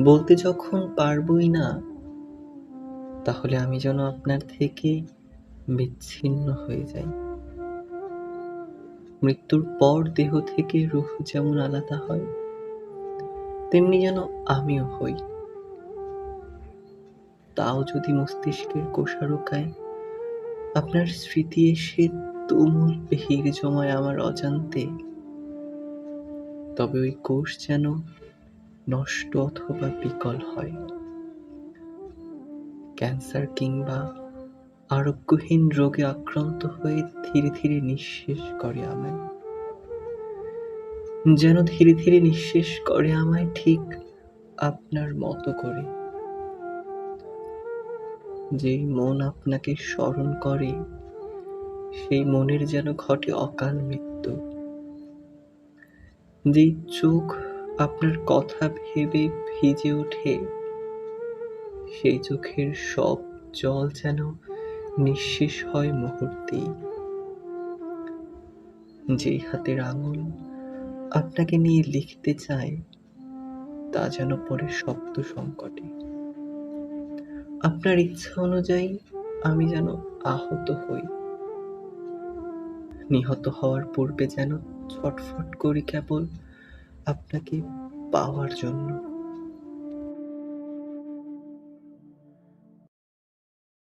বলতে যখন পারবই না, তাহলে আমি যেন আপনার থেকে বিচ্ছিন্ন হয়ে যাই। মৃত্যুর পর দেহ থেকে রূহ যেমন আলাদা হয়, তেমনি যেন আমিও হই। তাও যদি মস্তিষ্কের কোষারোকায় আপনার স্মৃতি এসে তুমুল ভিড় জমায় আমার অজান্তে, তবে ওই কোষ যেন নষ্ট অথবা বিকল হয়। ক্যান্সার কিংবা আরোগ্যহীন রোগে আক্রান্ত হয়ে ধীরে ধীরে নিঃশেষ করে আমায়, যেন ধীরে ধীরে নিঃশেষ করে আমায় ঠিক আপনার মতো করে। যেই মন আপনাকে স্মরণ করে, সেই মনের যেন ঘটে অকাল মৃত্যু। যেই চোখ আপনার কথা ভেবে ভিজে ওঠে, সেই চোখের সব জল যেন নিঃশেষ হয় মুহূর্তেই। যেই হাতের আঙুল আপনাকে নিয়ে লিখতে চায়, তা যেন পড়ে শব্দ সংকটে। আপনার ইচ্ছা অনুযায়ী আমি যেন আহত হই, নিহত হওয়ার পূর্বে যেন ছটফট করি কেবল আপনাকে পাওয়ার জন্য।